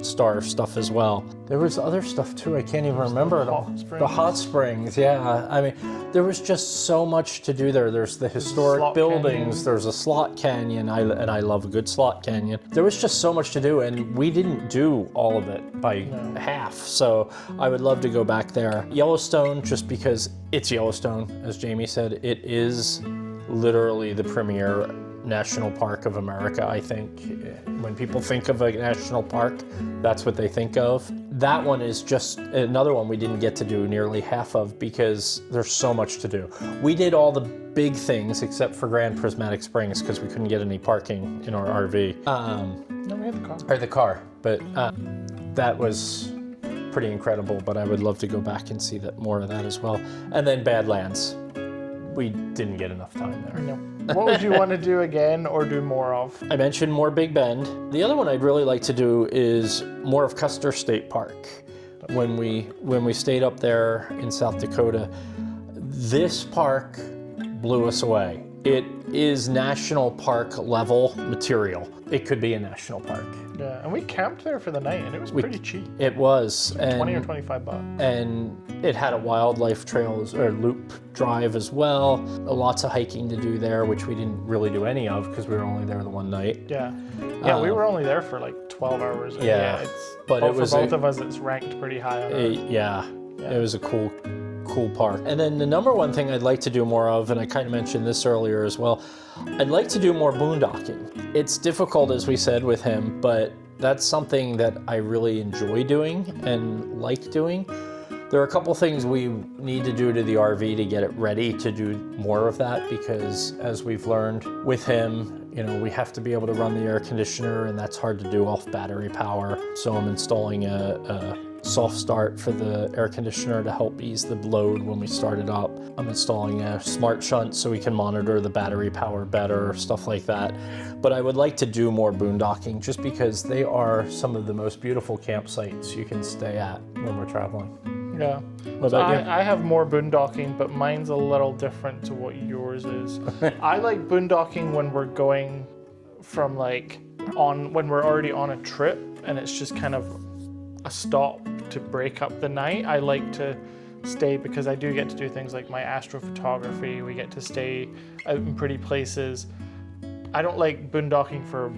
star stuff as well. There was other stuff too, I can't even remember it all. The hot springs, yeah. I mean, there was just so much to do there. There's the historic buildings, there's a slot canyon, and I love a good slot canyon. There was just so much to do, and we didn't do all of it by half, so I would love to go back there. Yellowstone, just because it's Yellowstone, as Jamie said, it is literally the premier national park of America, I think. When people think of a national park, that's what they think of. That one is just another one we didn't get to do nearly half of because there's so much to do. We did all the big things except for Grand Prismatic Springs because we couldn't get any parking in our RV. No, we had the car. Or the car, but that was pretty incredible, but I would love to go back and see that more of that as well. And then Badlands. We didn't get enough time there. No. What would you want to do again or do more of? I mentioned more Big Bend. The other one I'd really like to do is more of Custer State Park. When we stayed up there in South Dakota, this park blew us away. It is national park level material. It could be a national park. Yeah, and we camped there for the night, and it was pretty cheap. It was. Like 20 or 25 bucks. And it had a wildlife trails or loop drive as well. Lots of hiking to do there, which we didn't really do any of because we were only there the one night. Yeah, we were only there for like 12 hours. And but it was for both of us, it's ranked pretty high on it was a cool park. And then the number one thing I'd like to do more of, and I kind of mentioned this earlier as well, I'd like to do more boondocking. It's difficult, as we said, with him, but that's something that I really enjoy doing and like doing. There are a couple things we need to do to the RV to get it ready to do more of that because, as we've learned with him, we have to be able to run the air conditioner, and that's hard to do off battery power. So I'm installing a soft start for the air conditioner to help ease the load when we start it up. I'm installing a smart shunt so we can monitor the battery power better, stuff like that. But I would like to do more boondocking just because they are some of the most beautiful campsites you can stay at when we're traveling. Yeah. What about you? I have more boondocking, but mine's a little different to what yours is. I like boondocking when we're going from when we're already on a trip and it's just kind of a stop to break up the night. I like to stay because I do get to do things like my astrophotography. We get to stay out in pretty places. I don't like boondocking for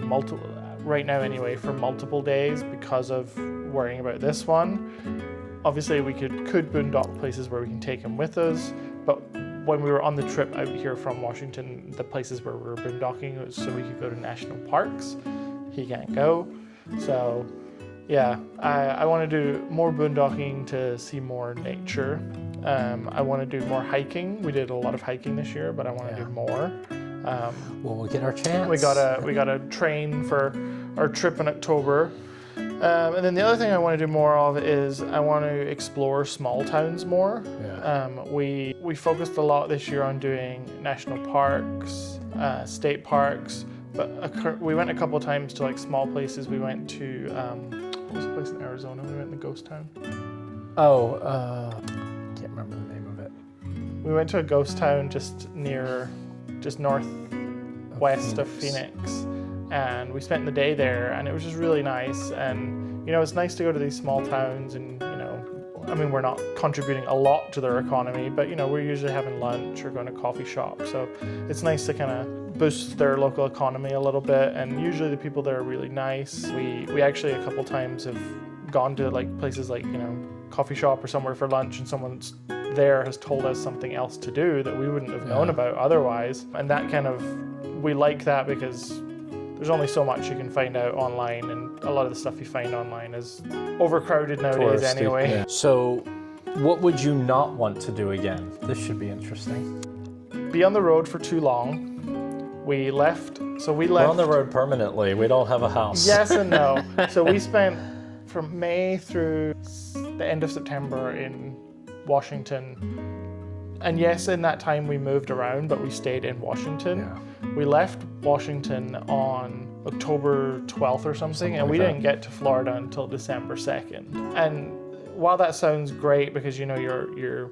right now anyway, for multiple days because of worrying about this one. Obviously, we could boondock places where we can take him with us, but when we were on the trip out here from Washington, the places where we were boondocking was so we could go to national parks. He can't go, so yeah, I want to do more boondocking to see more nature. I want to do more hiking. We did a lot of hiking this year, but I want to do more. Well, we'll get our chance. We got a train for our trip in October. And then the other thing I want to do more of is I want to explore small towns more. Yeah. We focused a lot this year on doing national parks, state parks, but we went a couple of times to small places. We went to what was the place in Arizona? We went in the ghost town. Can't remember the name of it. We went to a ghost town just northwest of Phoenix. And we spent the day there, and it was just really nice. And it's nice to go to these small towns, and we're not contributing a lot to their economy, but we're usually having lunch or going to coffee shop. So it's nice to kind of boost their local economy a little bit. And usually the people there are really nice. We actually a couple times have gone to places like coffee shop or somewhere for lunch, and someone's there has told us something else to do that we wouldn't have known about otherwise. And that we like that because there's only so much you can find out online, and a lot of the stuff you find online is overcrowded nowadays anyway. Yeah. So what would you not want to do again? This should be interesting. Be on the road for too long. We're on the road permanently. We don't have a house. Yes and no. So we spent from May through the end of September in Washington. And yes, in that time we moved around, but we stayed in Washington. Yeah. We left Washington on October 12th or something, and we didn't get to Florida until December 2nd. And while that sounds great because you're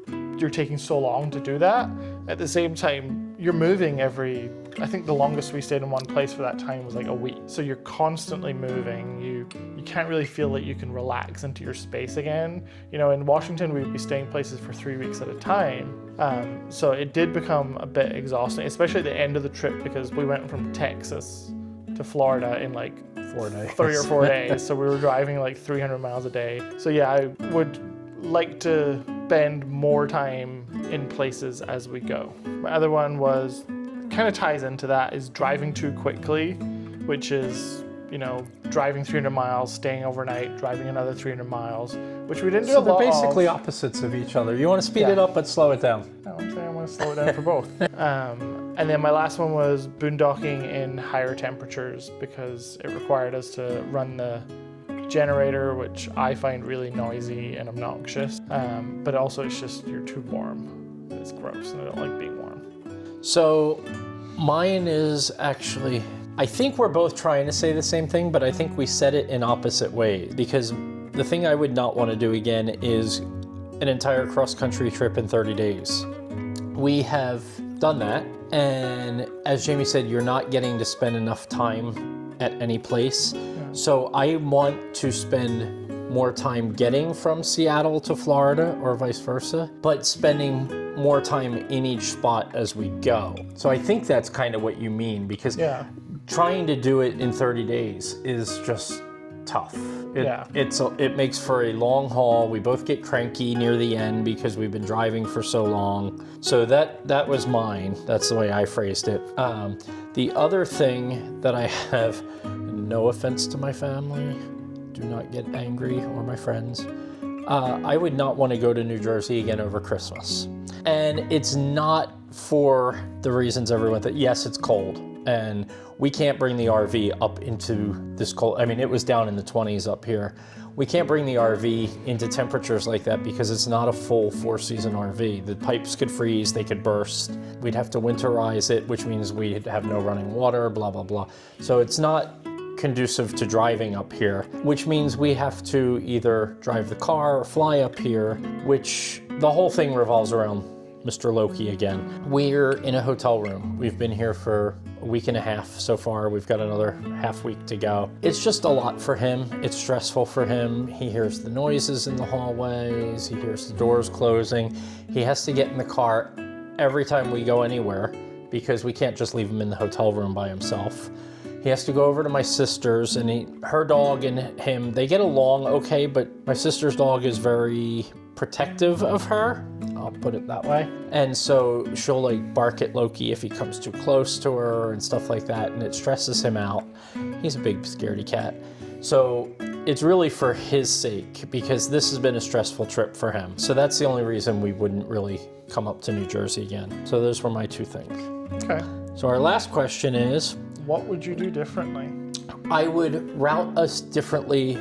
taking so long to do that, at the same time you're moving every I think the longest we stayed in one place for that time was like a week. So you're constantly moving. You can't really feel that you can relax into your space again. You know, in Washington, we'd be staying places for 3 weeks at a time. So it did become a bit exhausting, especially at the end of the trip, because we went from Texas to Florida in like 4 days. 3 or 4 days. So we were driving like 300 miles a day. So yeah, I would like to spend more time in places as we go. My other one was, kind of ties into that, is driving too quickly, which is, you know, driving 300 miles, staying overnight, driving another 300 miles, which we didn't do a So they're lot basically of. opposites of each other. You want to speed Yeah. it up, but slow it down. No, I'm saying I want to slow it down for both. And then my last one was boondocking in higher temperatures, because it required us to run the generator, which I find really noisy and obnoxious. But also it's just, you're too warm. It's gross and I don't like being warm. So mine is actually, I think we're both trying to say the same thing, but I think we said it in opposite ways, because the thing I would not want to do again is an entire cross-country trip in 30 days. We have done that, and as Jamie said, you're not getting to spend enough time at any place. So I want to spend more time getting from Seattle to Florida or vice versa, but spending more time in each spot as we go. So I think that's kind of what you mean, because trying to do it in 30 days is just tough. It makes for a long haul. We both get cranky near the end because we've been driving for so long. So that was mine. That's the way I phrased it. The other thing that I have, no offense to my family, do not get angry, or my friends, I would not want to go to New Jersey again over Christmas. And it's not for the reasons everyone thought. Yes, it's cold, and we can't bring the RV up into this cold. I mean, it was down in the 20s up here. We can't bring the RV into temperatures like that because it's not a full 4-season RV. The pipes could freeze, they could burst. We'd have to winterize it, which means we'd have no running water, blah, blah, blah. So it's not conducive to driving up here, which means we have to either drive the car or fly up here, which the whole thing revolves around Mr. Loki again. We're in a hotel room. We've been here for a week and a half so far. We've got another half week to go. It's just a lot for him. It's stressful for him. He hears the noises in the hallways. He hears the doors closing. He has to get in the car every time we go anywhere because we can't just leave him in the hotel room by himself. He has to go over to my sister's, and her dog and him, they get along okay, but my sister's dog is very protective of her. I'll put it that way. And so she'll like bark at Loki if he comes too close to her and stuff like that, and it stresses him out. He's a big scaredy cat. So it's really for his sake, because this has been a stressful trip for him. So that's the only reason we wouldn't really come up to New Jersey again. So those were my two things. Okay. So our last question is, what would you do differently? I would route us differently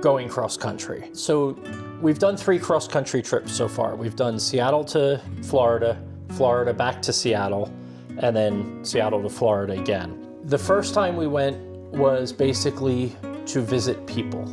going cross-country. So we've done 3 cross-country trips so far. We've done Seattle to Florida, Florida back to Seattle, and then Seattle to Florida again. The first time we went was basically to visit people.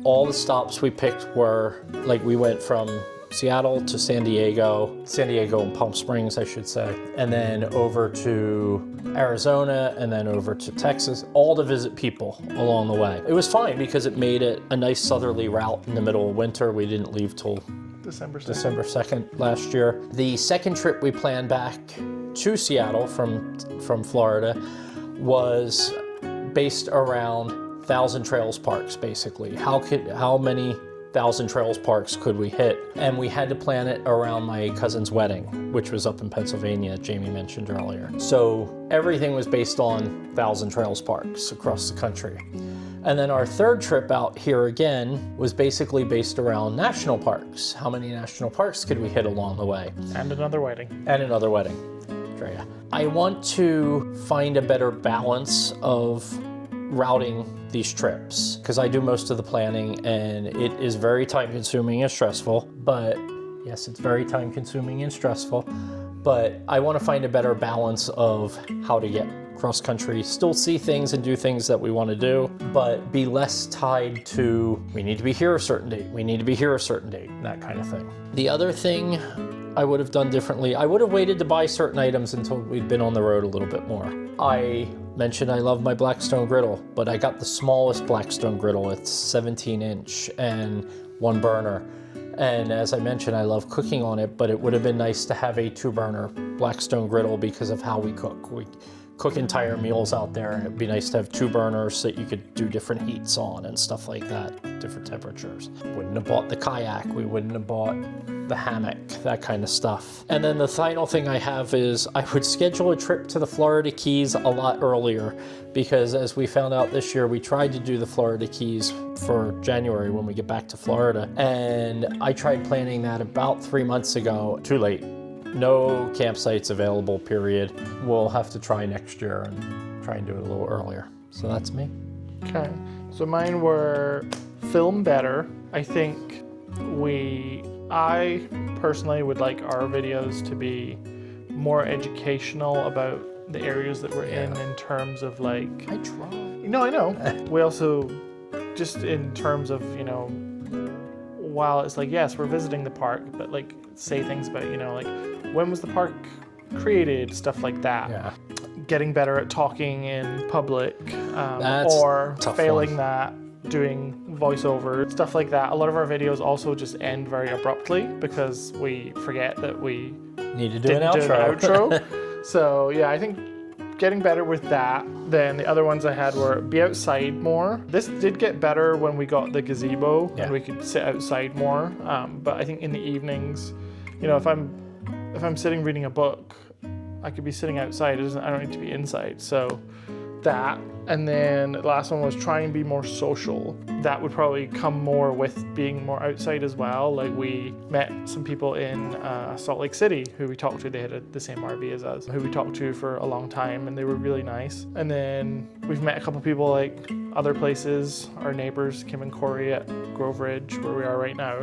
All the stops we picked were, like, we went from Seattle to San Diego and Palm Springs, I should say, and then over to Arizona, and then over to Texas, all to visit people along the way. It was fine because it made it a nice southerly route in the middle of winter. We didn't leave till December 2nd last year. The second trip we planned back to Seattle from Florida was based around Thousand Trails parks, basically. How many Thousand Trails parks could we hit? And we had to plan it around my cousin's wedding, which was up in Pennsylvania, Jamie mentioned earlier. So everything was based on Thousand Trails parks across the country. And then our third trip out here again was basically based around national parks. How many national parks could we hit along the way? And another wedding. Drea. I want to find a better balance of routing these trips, because I do most of the planning and it is very time consuming and stressful. But yes, it's very time consuming and stressful, but I want to find a better balance of how to get cross country, still see things and do things that we want to do, but be less tied to, we need to be here a certain date, we need to be here a certain date, that kind of thing. The other thing I would have done differently. I would have waited to buy certain items until we'd been on the road a little bit more. I mentioned I love my Blackstone griddle, but I got the smallest Blackstone griddle. It's 17-inch and 1 burner. And as I mentioned, I love cooking on it, but it would have been nice to have a 2-burner Blackstone griddle because of how we cook. We cook entire meals out there, and it'd be nice to have 2 burners that you could do different heats on and stuff like that, different temperatures. Wouldn't have bought the kayak, we wouldn't have bought the hammock, that kind of stuff. And then the final thing I have is I would schedule a trip to the Florida Keys a lot earlier, because as we found out this year, we tried to do the Florida Keys for January when we get back to Florida. And I tried planning that about 3 months ago. Too late. No campsites available, period. We'll have to try next year and try and do it a little earlier. So that's me. Okay, so mine were film better. I think I personally would like our videos to be more educational about the areas that we're in terms of like... I try. No, I know. We also, just in terms of, you know, while it's like, yes, we're visiting the park, but like say things about, you know, like when was the park created, stuff like that. Yeah. Getting better at talking in public, or failing that, doing voiceover, stuff like that. A lot of our videos also just end very abruptly because we forget that we need to do didn't an do an outro. So yeah, I think getting better with that. Then the other ones I had were be outside more. This did get better when we got the gazebo and we could sit outside more. But I think in the evenings, you know, if I'm sitting reading a book, I could be sitting outside. I don't need to be inside. So that. And then the last one was try and be more social. That would probably come more with being more outside as well. Like we met some people in Salt Lake City who we talked to. They had the same RV as us, who we talked to for a long time, and they were really nice. And then we've met a couple people like other places. Our neighbors, Kim and Corey at Grove Ridge, where we are right now,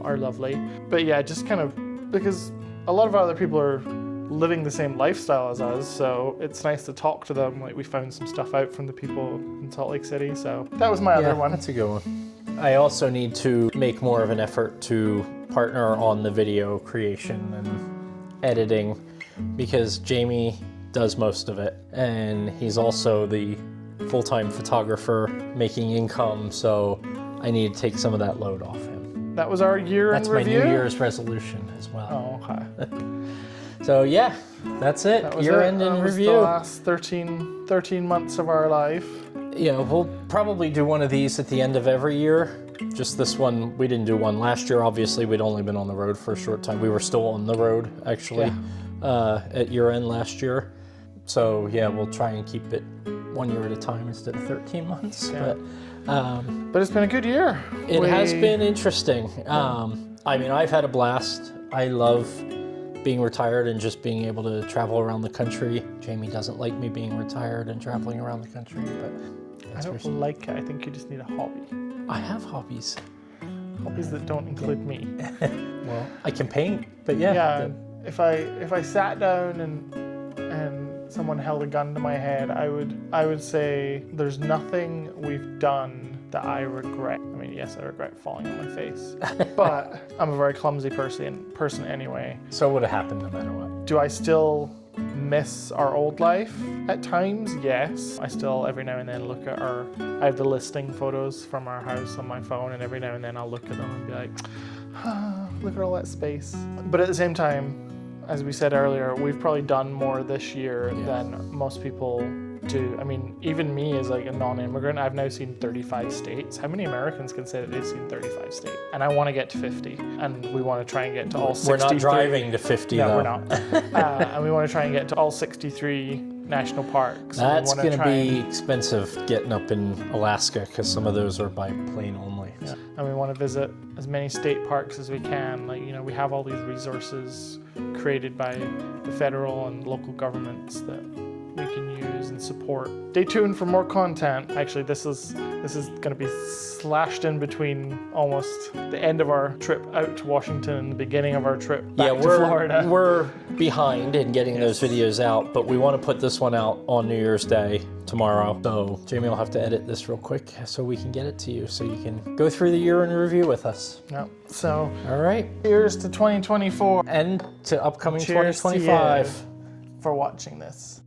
are lovely. But yeah, just kind of because a lot of other people are living the same lifestyle as us, so it's nice to talk to them. Like we found some stuff out from the people in Salt Lake City, so that was my other one. That's a good one. I also need to make more of an effort to partner on the video creation and editing, because Jamie does most of it, and he's also the full-time photographer making income, so I need to take some of that load off him. That was our year in review? That's my New Year's resolution as well. Oh, okay. So yeah, that's it. That was Year-end in review. The last 13 months of our life. You know, we'll probably do one of these at the end of every year. Just this one, we didn't do one last year. Obviously, we'd only been on the road for a short time. We were still on the road, actually, at year-end last year. So yeah, we'll try and keep it 1 year at a time instead of 13 months. Yeah. But it's been a good year. It has been interesting. I mean, I've had a blast. I love being retired and just being able to travel around the country. Jamie doesn't like me being retired and traveling around the country, but I don't like it. I think you just need a hobby. I have hobbies. Hobbies that don't include me. Well, I can paint, but yeah. Yeah, if I sat down and someone held a gun to my head, I would say there's nothing we've done that I regret. I mean, yes, I regret falling on my face, but I'm a very clumsy person anyway. So it would have happened no matter what. Do I still miss our old life at times? Yes. I still every now and then look at I have the listing photos from our house on my phone, and every now and then I'll look at them and be like, look at all that space. But at the same time, as we said earlier, we've probably done more this year than most people do. I mean, even me as like a non-immigrant, I've now seen 35 states. How many Americans can say that they've seen 35 states? And I want to get to 50, and we want to try and get to all 63. We're not driving to 50 no, though. We're not. And we want to try and get to all 63 national parks. That's going to be expensive getting up in Alaska, because some of those are by plane only. Yeah. And we want to visit as many state parks as we can. Like, you know, we have all these resources created by the federal and local governments that we can use and support. Stay tuned for more content. Actually, this is going to be slashed in between almost the end of our trip out to Washington and the beginning of our trip back to Florida. We're behind in getting those videos out, but we want to put this one out on New Year's Day tomorrow. So Jamie will have to edit this real quick so we can get it to you so you can go through the year in review with us. Yep. So, all right. Cheers to 2024. And to upcoming Cheers 2025. to you for watching this.